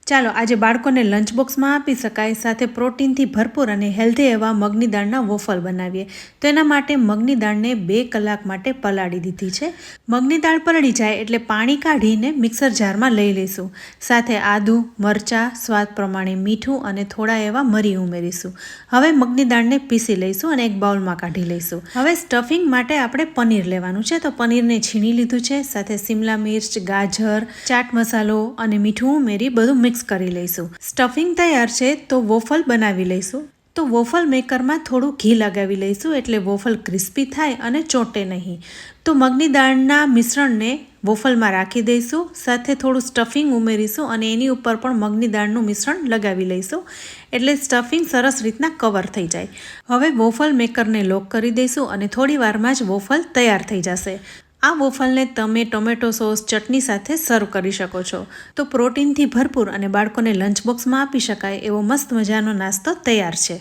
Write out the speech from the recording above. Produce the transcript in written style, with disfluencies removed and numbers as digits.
ચાલો આજે બાળકોને લંચ બોક્સમાં આપી શકાય સાથે પ્રોટીનથી ભરપૂર અને હેલ્ધી એવા મગની દાળના વોફલ બનાવીએ. તો એના માટે મગની દાળને 2 કલાક માટે પલાળી દીધી છે. મગની દાળ પલળી જાય એટલે પાણી કાઢીને મિક્સર જારમાં લઈ લઈશું. સાથે આદુ, મરચાં, સ્વાદ પ્રમાણે મીઠું અને થોડા એવા મરી ઉમેરીશું. હવે મગની દાળને પીસી લઈશું અને એક બાઉલમાં કાઢી લઈશું. હવે સ્ટફિંગ માટે આપણે પનીર લેવાનું છે. તો પનીરને છીણી લીધું છે. સાથે શિમલા મિર્ચ, ગાજર, ચાટ મસાલો અને મીઠું ઉમેરી બધું મિક્સ કરી લઈશું. સ્ટફિંગ તૈયાર છે તો વોફલ બનાવી લઈશું. તો વોફલ મેકરમાં થોડું ઘી લગાવી લઈશું એટલે વોફલ ક્રિસ્પી થાય અને ચોંટે નહીં. તો મગની દાળના મિશ્રણને વોફલમાં રાખી દઈશું. સાથે થોડું સ્ટફિંગ ઉમેરીશું અને એની ઉપર પણ મગની દાળનું મિશ્રણ લગાવી લઈશું એટલે સ્ટફિંગ સરસ રીતના કવર થઈ જાય. હવે વોફલ મેકરને લોક કરી દઈશું અને થોડી વારમાં જ વોફલ તૈયાર થઈ જશે. આ વોફલને તમે ટોમેટો સોસ, ચટણી સાથે સર્વ કરી શકો છો. તો પ્રોટીનથી ભરપૂર અને બાળકોને લંચ બોક્સમાં આપી શકાય એવો મસ્ત મજાનો નાસ્તો તૈયાર છે.